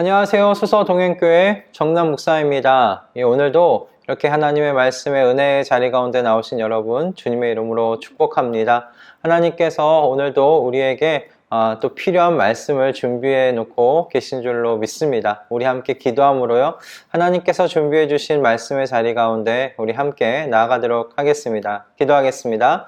안녕하세요. 수서동행교회 정남 목사입니다. 오늘도 이렇게 하나님의 말씀의 은혜의 자리 가운데 나오신 여러분 주님의 이름으로 축복합니다. 하나님께서 오늘도 우리에게 또 필요한 말씀을 준비해 놓고 계신 줄로 믿습니다. 우리 함께 기도함으로요, 하나님께서 준비해 주신 말씀의 자리 가운데 우리 함께 나아가도록 하겠습니다. 기도하겠습니다.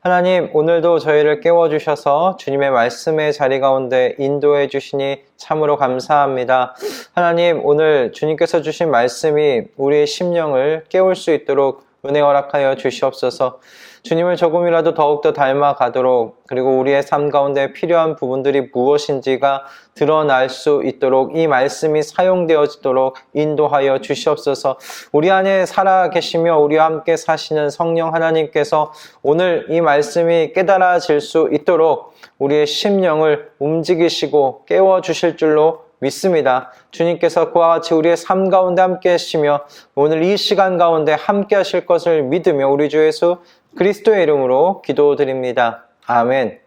하나님, 오늘도 저희를 깨워주셔서 주님의 말씀의 자리 가운데 인도해 주시니 참으로 감사합니다. 하나님, 오늘 주님께서 주신 말씀이 우리의 심령을 깨울 수 있도록 은혜 허락하여 주시옵소서. 주님을 조금이라도 더욱더 닮아가도록, 그리고 우리의 삶 가운데 필요한 부분들이 무엇인지가 드러날 수 있도록 이 말씀이 사용되어지도록 인도하여 주시옵소서. 우리 안에 살아계시며 우리와 함께 사시는 성령 하나님께서 오늘 이 말씀이 깨달아질 수 있도록 우리의 심령을 움직이시고 깨워주실 줄로 믿습니다. 주님께서 그와 같이 우리의 삶 가운데 함께 하시며 오늘 이 시간 가운데 함께 하실 것을 믿으며 우리 주 예수 그리스도의 이름으로 기도드립니다. 아멘.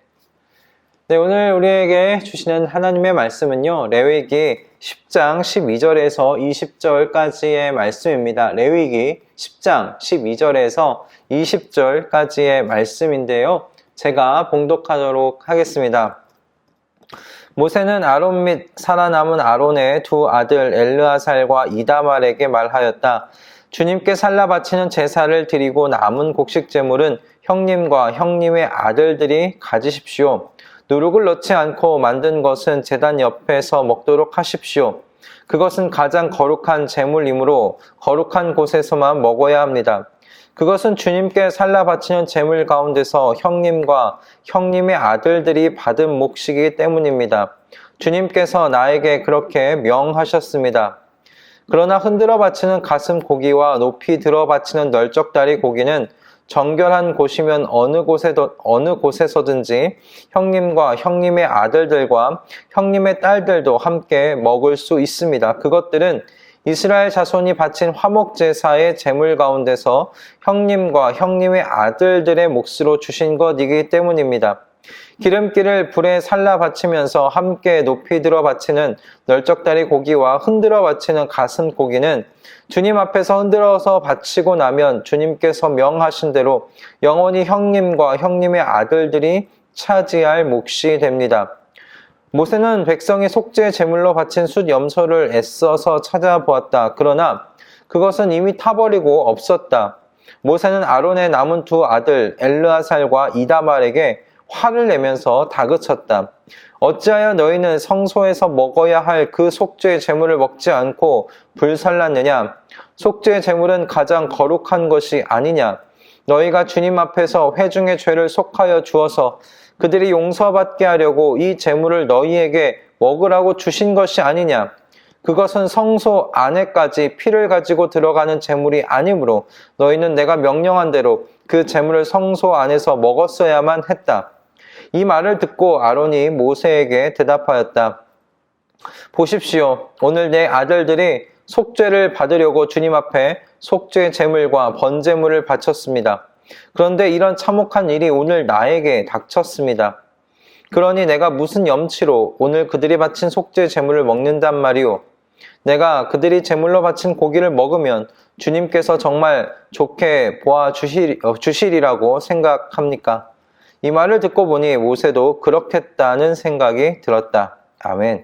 네, 오늘 우리에게 주시는 하나님의 말씀은요, 레위기 10장 12절에서 20절까지의 말씀입니다. 레위기 10장 12절에서 20절까지의 말씀인데요, 제가 봉독하도록 하겠습니다. 모세는 아론 및 살아남은 아론의 두 아들 엘르아살과 이다말에게 말하였다. 주님께 살라 바치는 제사를 드리고 남은 곡식 제물은 형님과 형님의 아들들이 가지십시오. 누룩을 넣지 않고 만든 것은 제단 옆에서 먹도록 하십시오. 그것은 가장 거룩한 제물이므로 거룩한 곳에서만 먹어야 합니다. 그것은 주님께 살라 바치는 제물 가운데서 형님과 형님의 아들들이 받은 몫이기 때문입니다. 주님께서 나에게 그렇게 명하셨습니다. 그러나 흔들어 바치는 가슴 고기와 높이 들어 바치는 널쩍다리 고기는 정결한 곳이면 어느 곳에서든지 형님과 형님의 아들들과 형님의 딸들도 함께 먹을 수 있습니다. 그것들은 이스라엘 자손이 바친 화목제사의 제물 가운데서 형님과 형님의 아들들의 몫으로 주신 것이기 때문입니다. 기름기를 불에 살라 바치면서 함께 높이 들어 바치는 널쩍다리 고기와 흔들어 바치는 가슴 고기는 주님 앞에서 흔들어서 바치고 나면 주님께서 명하신 대로 영원히 형님과 형님의 아들들이 차지할 몫이 됩니다. 모세는 백성이 속죄 제물로 바친 숫 염소를 애써서 찾아보았다. 그러나 그것은 이미 타버리고 없었다. 모세는 아론의 남은 두 아들 엘르아살과 이다말에게 화를 내면서 다그쳤다. 어찌하여 너희는 성소에서 먹어야 할 그 속죄 제물을 먹지 않고 불살랐느냐? 속죄 제물은 가장 거룩한 것이 아니냐? 너희가 주님 앞에서 회중의 죄를 속하여 주어서 그들이 용서받게 하려고 이 제물을 너희에게 먹으라고 주신 것이 아니냐? 그것은 성소 안에까지 피를 가지고 들어가는 제물이 아니므로 너희는 내가 명령한 대로 그 제물을 성소 안에서 먹었어야만 했다. 이 말을 듣고 아론이 모세에게 대답하였다. 보십시오. 오늘 내 아들들이 속죄를 받으려고 주님 앞에 속죄 제물과 번제물을 바쳤습니다. 그런데 이런 참혹한 일이 오늘 나에게 닥쳤습니다. 그러니 내가 무슨 염치로 오늘 그들이 바친 속죄 제물을 먹는단 말이오. 내가 그들이 제물로 바친 고기를 먹으면 주님께서 정말 좋게 주시리라고 생각합니까? 이 말을 듣고 보니 모세도 그렇겠다는 생각이 들었다. 아멘.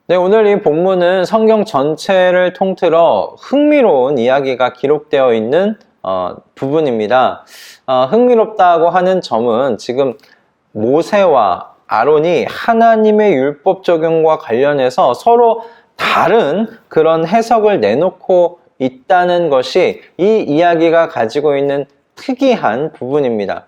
네, 오늘 이 본문은 성경 전체를 통틀어 흥미로운 이야기가 기록되어 있는 부분입니다. 흥미롭다고 하는 점은 지금 모세와 아론이 하나님의 율법 적용과 관련해서 서로 다른 그런 해석을 내놓고 있다는 것이 이 이야기가 가지고 있는 특이한 부분입니다.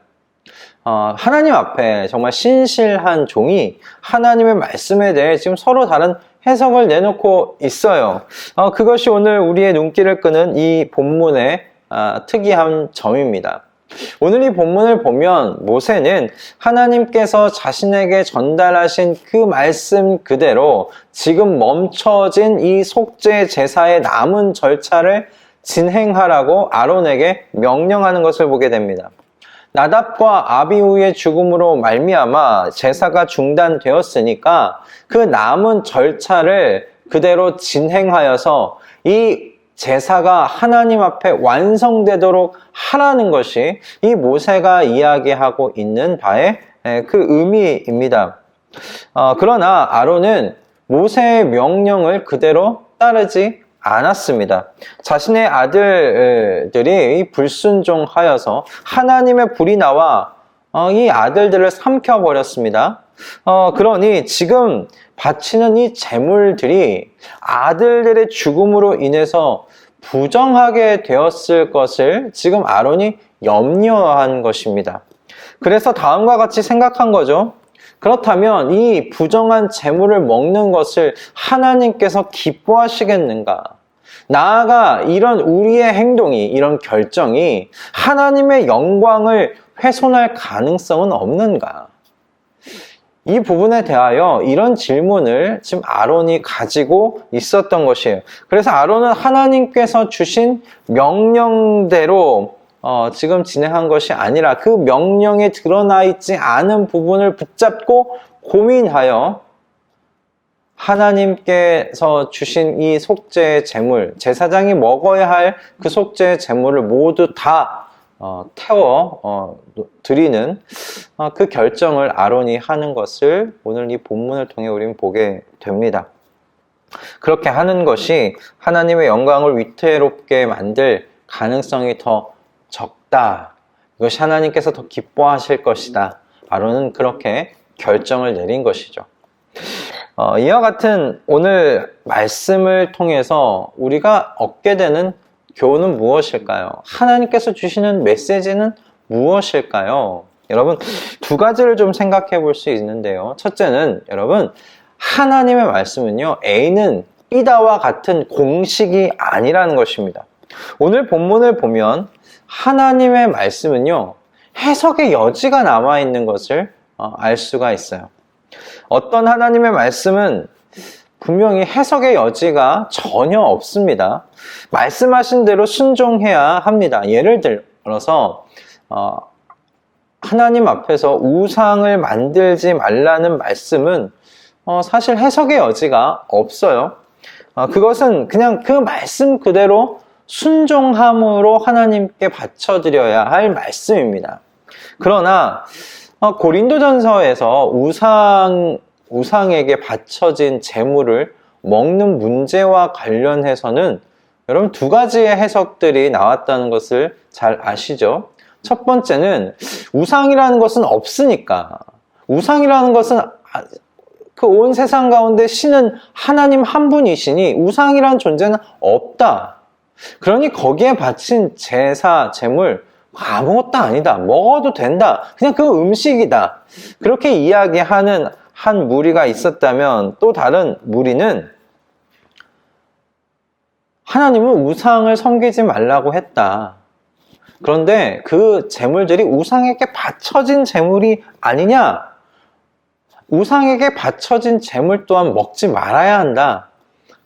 하나님 앞에 정말 신실한 종이 하나님의 말씀에 대해 지금 서로 다른 해석을 내놓고 있어요. 그것이 오늘 우리의 눈길을 끄는 이 본문의 특이한 점입니다. 오늘 이 본문을 보면 모세는 하나님께서 자신에게 전달하신 그 말씀 그대로 지금 멈춰진 이 속죄 제사의 남은 절차를 진행하라고 아론에게 명령하는 것을 보게 됩니다. 나답과 아비후의 죽음으로 말미암아 제사가 중단되었으니까 그 남은 절차를 그대로 진행하여서 이 제사가 하나님 앞에 완성되도록 하라는 것이 이 모세가 이야기하고 있는 바의 그 의미입니다. 그러나 아론은 모세의 명령을 그대로 따르지 않았습니다. 자신의 아들들이 불순종하여서 하나님의 불이 나와 이 아들들을 삼켜버렸습니다. 그러니 지금 바치는 이 제물들이 아들들의 죽음으로 인해서 부정하게 되었을 것을 지금 아론이 염려한 것입니다. 그래서 다음과 같이 생각한 거죠. 그렇다면 이 부정한 제물을 먹는 것을 하나님께서 기뻐하시겠는가? 나아가 이런 우리의 행동이, 이런 결정이 하나님의 영광을 훼손할 가능성은 없는가? 이 부분에 대하여 이런 질문을 지금 아론이 가지고 있었던 것이에요. 그래서 아론은 하나님께서 주신 명령대로 지금 진행한 것이 아니라 그 명령에 드러나 있지 않은 부분을 붙잡고 고민하여 하나님께서 주신 이 속죄의 제물, 제사장이 먹어야 할 그 속죄의 제물을 모두 다 태워 드리는 그 결정을 아론이 하는 것을 오늘 이 본문을 통해 우리는 보게 됩니다. 그렇게 하는 것이 하나님의 영광을 위태롭게 만들 가능성이 더 적다. 이것이 하나님께서 더 기뻐하실 것이다. 아론은 그렇게 결정을 내린 것이죠. 이와 같은 오늘 말씀을 통해서 우리가 얻게 되는 교훈은 무엇일까요? 하나님께서 주시는 메시지는 무엇일까요? 여러분, 두 가지를 좀 생각해 볼 수 있는데요. 첫째는 여러분, 하나님의 말씀은요, A는 B다와 같은 공식이 아니라는 것입니다. 오늘 본문을 보면 하나님의 말씀은요, 해석의 여지가 남아있는 것을 알 수가 있어요. 어떤 하나님의 말씀은 분명히 해석의 여지가 전혀 없습니다. 말씀하신 대로 순종해야 합니다. 예를 들어서 하나님 앞에서 우상을 만들지 말라는 말씀은 사실 해석의 여지가 없어요. 그것은 그냥 그 말씀 그대로 순종함으로 하나님께 바쳐드려야 할 말씀입니다. 그러나 고린도전서에서 우상에게 바쳐진 제물을 먹는 문제와 관련해서는 여러분 두 가지의 해석들이 나왔다는 것을 잘 아시죠? 첫 번째는 우상이라는 것은 없으니까, 우상이라는 것은 그 온 세상 가운데 신은 하나님 한 분이시니 우상이라는 존재는 없다. 그러니 거기에 바친 제사, 제물 아무것도 아니다. 먹어도 된다. 그냥 그 음식이다. 그렇게 이야기하는 한 무리가 있었다면 또 다른 무리는 하나님은 우상을 섬기지 말라고 했다. 그런데 그 제물들이 우상에게 바쳐진 제물이 아니냐? 우상에게 바쳐진 제물 또한 먹지 말아야 한다.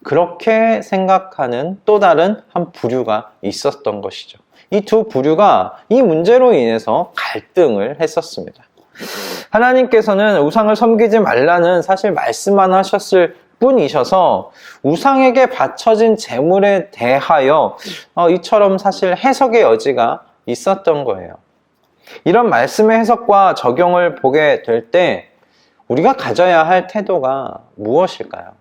그렇게 생각하는 또 다른 한 부류가 있었던 것이죠. 이 두 부류가 이 문제로 인해서 갈등을 했었습니다. 하나님께서는 우상을 섬기지 말라는 사실 말씀만 하셨을 뿐이셔서 우상에게 바쳐진 제물에 대하여 이처럼 사실 해석의 여지가 있었던 거예요. 이런 말씀의 해석과 적용을 보게 될 때 우리가 가져야 할 태도가 무엇일까요?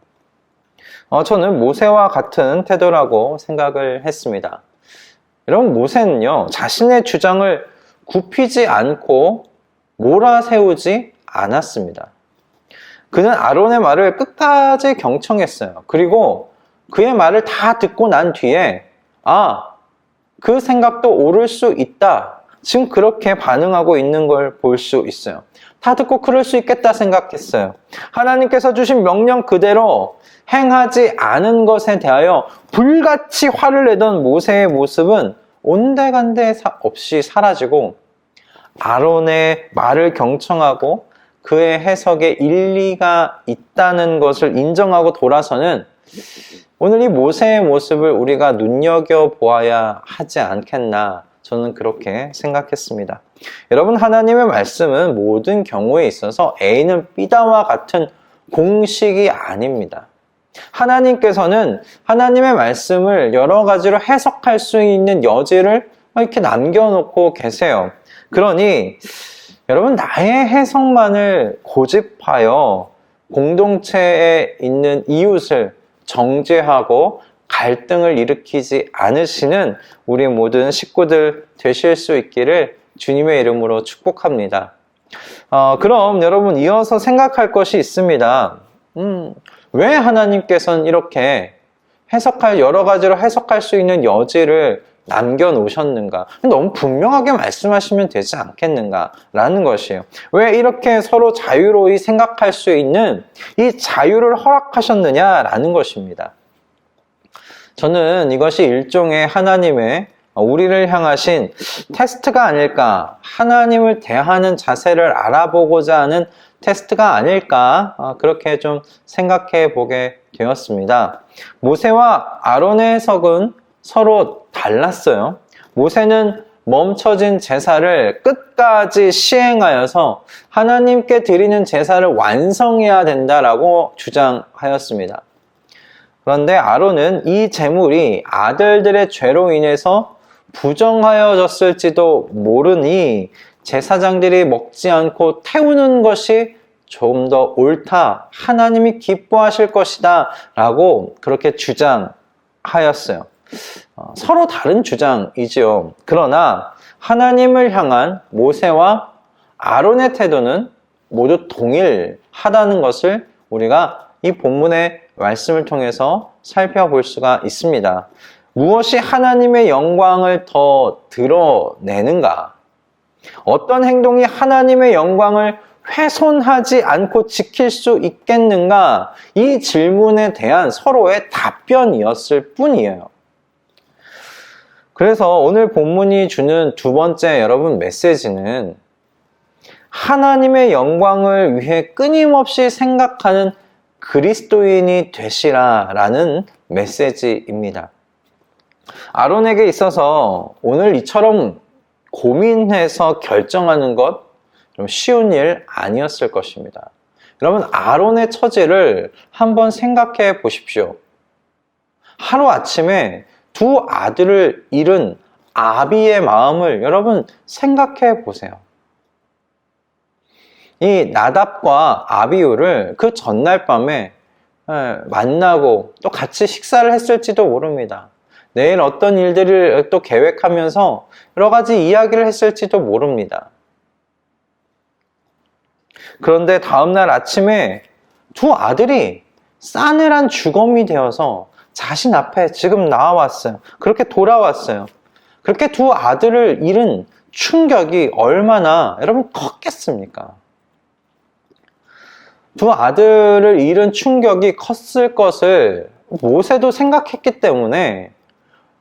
저는 모세와 같은 태도라고 생각을 했습니다. 여러분, 모세는요, 자신의 주장을 굽히지 않고 몰아세우지 않았습니다. 그는 아론의 말을 끝까지 경청했어요. 그리고 그의 말을 다 듣고 난 뒤에 그 생각도 옳을 수 있다. 지금 그렇게 반응하고 있는 걸 볼 수 있어요. 다 듣고 그럴 수 있겠다 생각했어요. 하나님께서 주신 명령 그대로 행하지 않은 것에 대하여 불같이 화를 내던 모세의 모습은 온데간데 없이 사라지고 아론의 말을 경청하고 그의 해석에 일리가 있다는 것을 인정하고 돌아서는 오늘 이 모세의 모습을 우리가 눈여겨보아야 하지 않겠나 저는 그렇게 생각했습니다. 여러분, 하나님의 말씀은 모든 경우에 있어서 A는 B다와 같은 공식이 아닙니다. 하나님께서는 하나님의 말씀을 여러 가지로 해석할 수 있는 여지를 이렇게 남겨놓고 계세요. 그러니 여러분, 나의 해석만을 고집하여 공동체에 있는 이웃을 정죄하고 갈등을 일으키지 않으시는 우리 모든 식구들 되실 수 있기를 주님의 이름으로 축복합니다. 그럼 여러분, 이어서 생각할 것이 있습니다. 왜 하나님께서는 이렇게 여러 가지로 해석할 수 있는 여지를 남겨놓으셨는가? 너무 분명하게 말씀하시면 되지 않겠는가? 라는 것이에요. 왜 이렇게 서로 자유로이 생각할 수 있는 이 자유를 허락하셨느냐라는 것입니다. 저는 이것이 일종의 하나님의 우리를 향하신 테스트가 아닐까, 하나님을 대하는 자세를 알아보고자 하는 테스트가 아닐까, 그렇게 좀 생각해 보게 되었습니다. 모세와 아론의 해석은 서로 달랐어요. 모세는 멈춰진 제사를 끝까지 시행하여서 하나님께 드리는 제사를 완성해야 된다라고 주장하였습니다. 그런데 아론은 이 제물이 아들들의 죄로 인해서 부정하여졌을지도 모르니 제사장들이 먹지 않고 태우는 것이 좀 더 옳다, 하나님이 기뻐하실 것이다 라고 그렇게 주장하였어요. 서로 다른 주장이지요. 그러나 하나님을 향한 모세와 아론의 태도는 모두 동일하다는 것을 우리가 이 본문의 말씀을 통해서 살펴볼 수가 있습니다. 무엇이 하나님의 영광을 더 드러내는가? 어떤 행동이 하나님의 영광을 훼손하지 않고 지킬 수 있겠는가? 이 질문에 대한 서로의 답변이었을 뿐이에요. 그래서 오늘 본문이 주는 두 번째 여러분 메시지는 하나님의 영광을 위해 끊임없이 생각하는 그리스도인이 되시라라는 메시지입니다. 아론에게 있어서 오늘 이처럼 고민해서 결정하는 것 좀 쉬운 일 아니었을 것입니다. 여러분, 아론의 처지를 한번 생각해 보십시오. 하루아침에 두 아들을 잃은 아비의 마음을 여러분 생각해 보세요. 이 나답과 아비후를 그 전날 밤에 만나고 또 같이 식사를 했을지도 모릅니다. 내일 어떤 일들을 또 계획하면서 여러 가지 이야기를 했을지도 모릅니다. 그런데 다음날 아침에 두 아들이 싸늘한 주검이 되어서 자신 앞에 지금 나와왔어요. 그렇게 돌아왔어요. 그렇게 두 아들을 잃은 충격이 얼마나 여러분 컸겠습니까? 두 아들을 잃은 충격이 컸을 것을 모세도 생각했기 때문에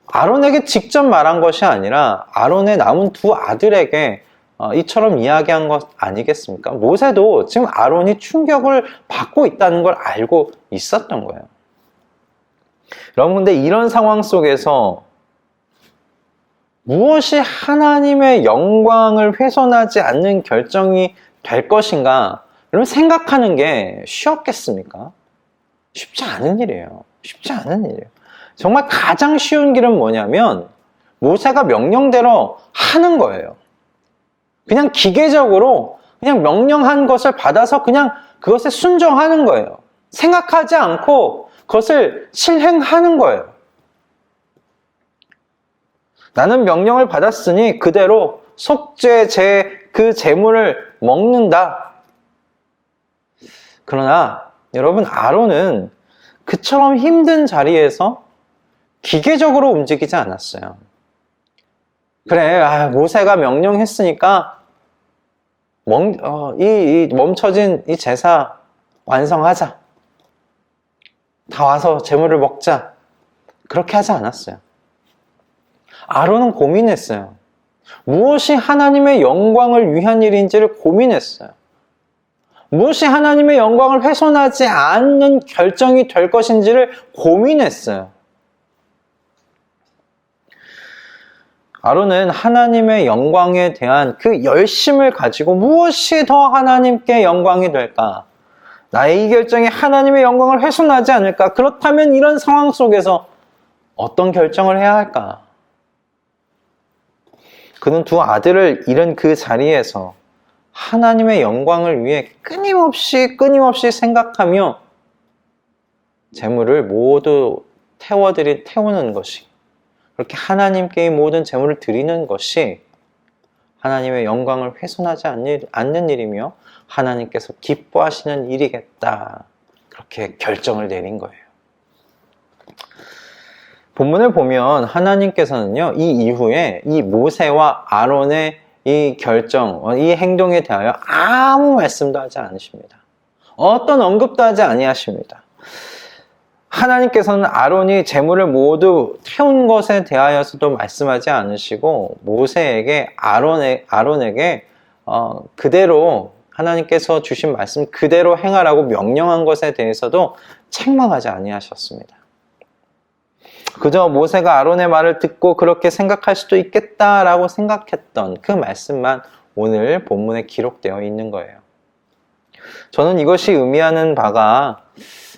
아론에게 직접 말한 것이 아니라 아론의 남은 두 아들에게 이처럼 이야기한 것 아니겠습니까? 모세도 지금 아론이 충격을 받고 있다는 걸 알고 있었던 거예요. 여러분, 근데 이런 상황 속에서 무엇이 하나님의 영광을 훼손하지 않는 결정이 될 것인가? 여러분, 생각하는 게 쉬웠겠습니까? 쉽지 않은 일이에요. 쉽지 않은 일이에요. 정말 가장 쉬운 길은 뭐냐면 모세가 명령대로 하는 거예요. 그냥 기계적으로 그냥 명령한 것을 받아서 그냥 그것에 순종하는 거예요. 생각하지 않고 그것을 실행하는 거예요. 나는 명령을 받았으니 그대로 속죄 그 제물을 먹는다. 그러나 여러분, 아론은 그처럼 힘든 자리에서 기계적으로 움직이지 않았어요. 그래, 모세가 명령했으니까 멈춰진 이 제사 완성하자. 다 와서 제물을 먹자. 그렇게 하지 않았어요. 아론은 고민했어요. 무엇이 하나님의 영광을 위한 일인지를 고민했어요. 무엇이 하나님의 영광을 훼손하지 않는 결정이 될 것인지를 고민했어요. 아론은 하나님의 영광에 대한 그 열심을 가지고 무엇이 더 하나님께 영광이 될까? 나의 이 결정이 하나님의 영광을 훼손하지 않을까? 그렇다면 이런 상황 속에서 어떤 결정을 해야 할까? 그는 두 아들을 잃은 그 자리에서 하나님의 영광을 위해 끊임없이 생각하며 재물을 모두 태우는 것이, 그렇게 하나님께 이 모든 재물을 드리는 것이 하나님의 영광을 훼손하지 않는 일이며 하나님께서 기뻐하시는 일이겠다. 그렇게 결정을 내린 거예요. 본문을 보면 하나님께서는요, 이 이후에 이 모세와 아론의 이 결정, 이 행동에 대하여 아무 말씀도 하지 않으십니다. 어떤 언급도 하지 아니하십니다. 하나님께서는 아론이 재물을 모두 태운 것에 대하여서도 말씀하지 않으시고 모세에게 아론에게 그대로 하나님께서 주신 말씀 그대로 행하라고 명령한 것에 대해서도 책망하지 아니하셨습니다. 그저 모세가 아론의 말을 듣고 그렇게 생각할 수도 있겠다라고 생각했던 그 말씀만 오늘 본문에 기록되어 있는 거예요. 저는 이것이 의미하는 바가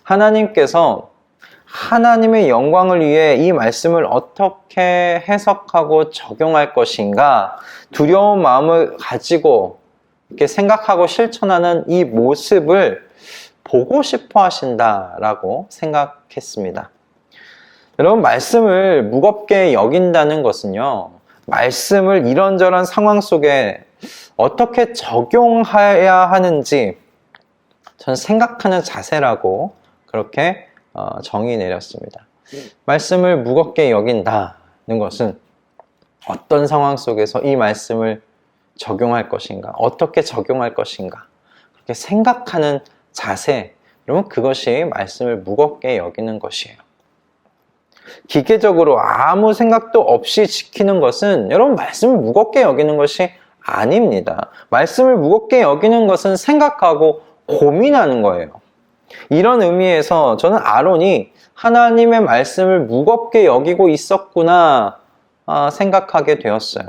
하나님께서 하나님의 영광을 위해 이 말씀을 어떻게 해석하고 적용할 것인가 두려운 마음을 가지고 이렇게 생각하고 실천하는 이 모습을 보고 싶어 하신다라고 생각했습니다. 여러분, 말씀을 무겁게 여긴다는 것은요, 말씀을 이런저런 상황 속에 어떻게 적용해야 하는지 저는 생각하는 자세라고 그렇게 정의 내렸습니다. 말씀을 무겁게 여긴다는 것은 어떤 상황 속에서 이 말씀을 적용할 것인가, 어떻게 적용할 것인가, 그렇게 생각하는 자세, 여러분, 그것이 말씀을 무겁게 여기는 것이에요. 기계적으로 아무 생각도 없이 지키는 것은 여러분 말씀을 무겁게 여기는 것이 아닙니다. 말씀을 무겁게 여기는 것은 생각하고 고민하는 거예요. 이런 의미에서 저는 아론이 하나님의 말씀을 무겁게 여기고 있었구나 생각하게 되었어요.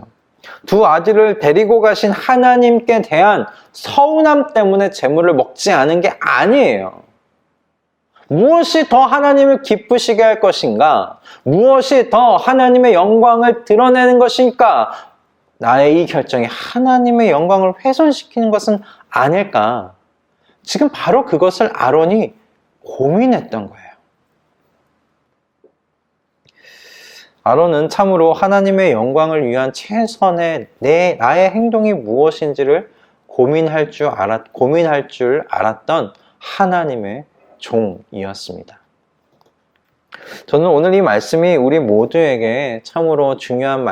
두 아들을 데리고 가신 하나님께 대한 서운함 때문에 재물을 먹지 않은 게 아니에요. 무엇이 더 하나님을 기쁘시게 할 것인가? 무엇이 더 하나님의 영광을 드러내는 것일까? 나의 이 결정이 하나님의 영광을 훼손시키는 것은 아닐까? 지금 바로 그것을 아론이 고민했던 거예요. 아론은 참으로 하나님의 영광을 위한 최선의 나의 행동이 무엇인지를 고민할 줄 알았던 하나님의 종이었습니다. 저는 오늘 이 말씀이 우리 모두에게 참으로 중요한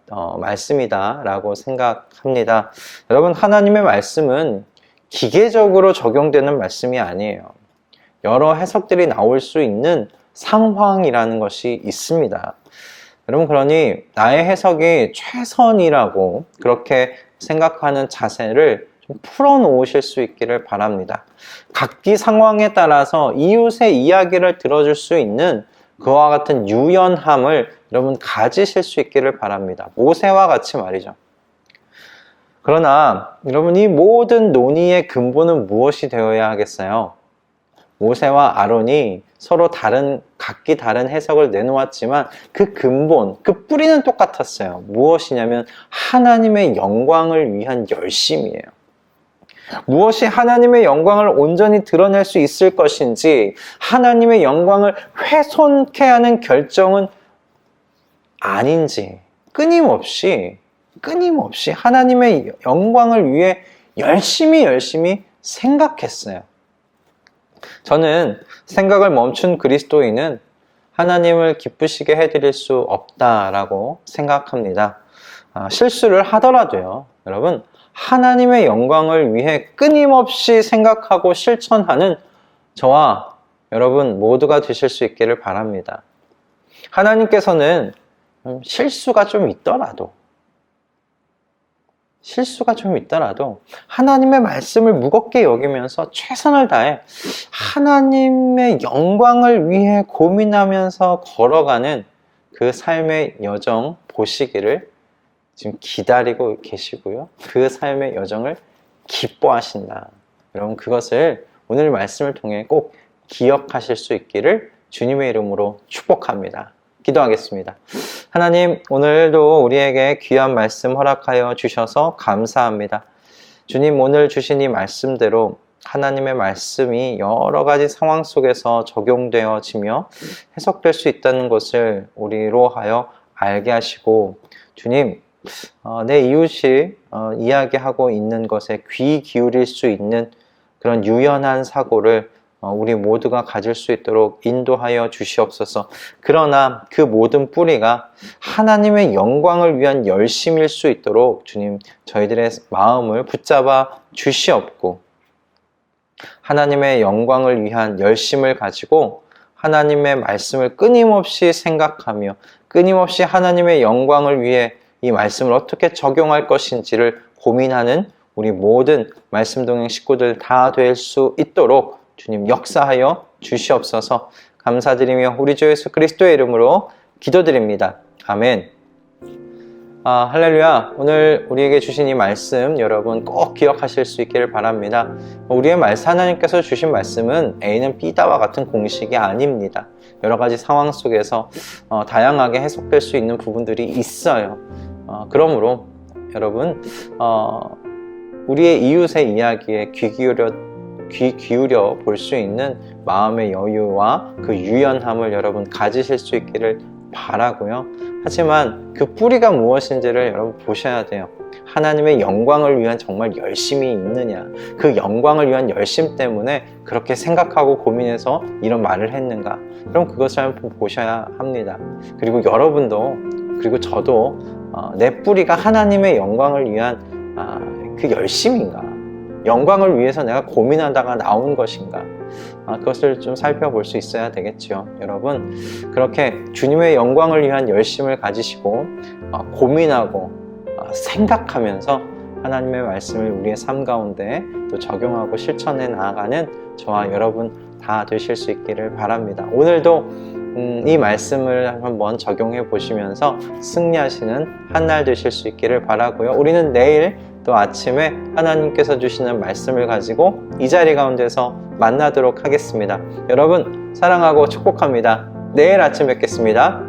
말씀이다라고 생각합니다. 여러분, 하나님의 말씀은 기계적으로 적용되는 말씀이 아니에요. 여러 해석들이 나올 수 있는 상황이라는 것이 있습니다. 여러분, 그러니 나의 해석이 최선이라고 그렇게 생각하는 자세를 좀 풀어놓으실 수 있기를 바랍니다. 각기 상황에 따라서 이웃의 이야기를 들어줄 수 있는 그와 같은 유연함을 여러분 가지실 수 있기를 바랍니다. 모세와 같이 말이죠. 그러나 여러분, 이 모든 논의의 근본은 무엇이 되어야 하겠어요? 모세와 아론이 서로 각기 다른 해석을 내놓았지만 그 근본, 그 뿌리는 똑같았어요. 무엇이냐면 하나님의 영광을 위한 열심이에요. 무엇이 하나님의 영광을 온전히 드러낼 수 있을 것인지, 하나님의 영광을 훼손케 하는 결정은 아닌지 끊임없이 하나님의 영광을 위해 열심히 생각했어요. 저는 생각을 멈춘 그리스도인은 하나님을 기쁘시게 해드릴 수 없다라고 생각합니다. 실수를 하더라도요, 여러분, 하나님의 영광을 위해 끊임없이 생각하고 실천하는 저와 여러분 모두가 되실 수 있기를 바랍니다. 하나님께서는 실수가 좀 있더라도 하나님의 말씀을 무겁게 여기면서 최선을 다해 하나님의 영광을 위해 고민하면서 걸어가는 그 삶의 여정 보시기를 지금 기다리고 계시고요. 그 삶의 여정을 기뻐하신다. 여러분 그것을 오늘 말씀을 통해 꼭 기억하실 수 있기를 주님의 이름으로 축복합니다. 기도하겠습니다. 하나님, 오늘도 우리에게 귀한 말씀 허락하여 주셔서 감사합니다. 주님, 오늘 주신 이 말씀대로 하나님의 말씀이 여러 가지 상황 속에서 적용되어지며 해석될 수 있다는 것을 우리로 하여 알게 하시고, 주님, 내 이웃이 이야기하고 있는 것에 귀 기울일 수 있는 그런 유연한 사고를 우리 모두가 가질 수 있도록 인도하여 주시옵소서. 그러나 그 모든 뿌리가 하나님의 영광을 위한 열심일 수 있도록 주님 저희들의 마음을 붙잡아 주시옵고, 하나님의 영광을 위한 열심을 가지고 하나님의 말씀을 끊임없이 생각하며 끊임없이 하나님의 영광을 위해 이 말씀을 어떻게 적용할 것인지를 고민하는 우리 모든 말씀 동행 식구들 다 될 수 있도록 주님 역사하여 주시옵소서. 감사드리며 우리 주 예수 그리스도의 이름으로 기도드립니다. 아멘. 할렐루야. 오늘 우리에게 주신 이 말씀 여러분 꼭 기억하실 수 있기를 바랍니다. 우리의 말씀, 하나님께서 주신 말씀은 A는 B다와 같은 공식이 아닙니다. 여러 가지 상황 속에서 다양하게 해석될 수 있는 부분들이 있어요. 그러므로 여러분 우리의 이웃의 이야기에 귀 기울여 볼 수 있는 마음의 여유와 그 유연함을 여러분 가지실 수 있기를 바라고요. 하지만 그 뿌리가 무엇인지를 여러분 보셔야 돼요. 하나님의 영광을 위한 정말 열심이 있느냐, 그 영광을 위한 열심 때문에 그렇게 생각하고 고민해서 이런 말을 했는가, 그럼 그것을 한번 보셔야 합니다. 그리고 여러분도, 그리고 저도 내 뿌리가 하나님의 영광을 위한 그 열심인가, 영광을 위해서 내가 고민하다가 나온 것인가, 그것을 좀 살펴볼 수 있어야 되겠죠. 여러분 그렇게 주님의 영광을 위한 열심을 가지시고 고민하고 생각하면서 하나님의 말씀을 우리의 삶 가운데 또 적용하고 실천해 나아가는 저와 여러분 다 되실 수 있기를 바랍니다. 오늘도 이 말씀을 한번 적용해 보시면서 승리하시는 한 날 되실 수 있기를 바라고요. 우리는 내일 또 아침에 하나님께서 주시는 말씀을 가지고 이 자리 가운데서 만나도록 하겠습니다. 여러분 사랑하고 축복합니다. 내일 아침 뵙겠습니다.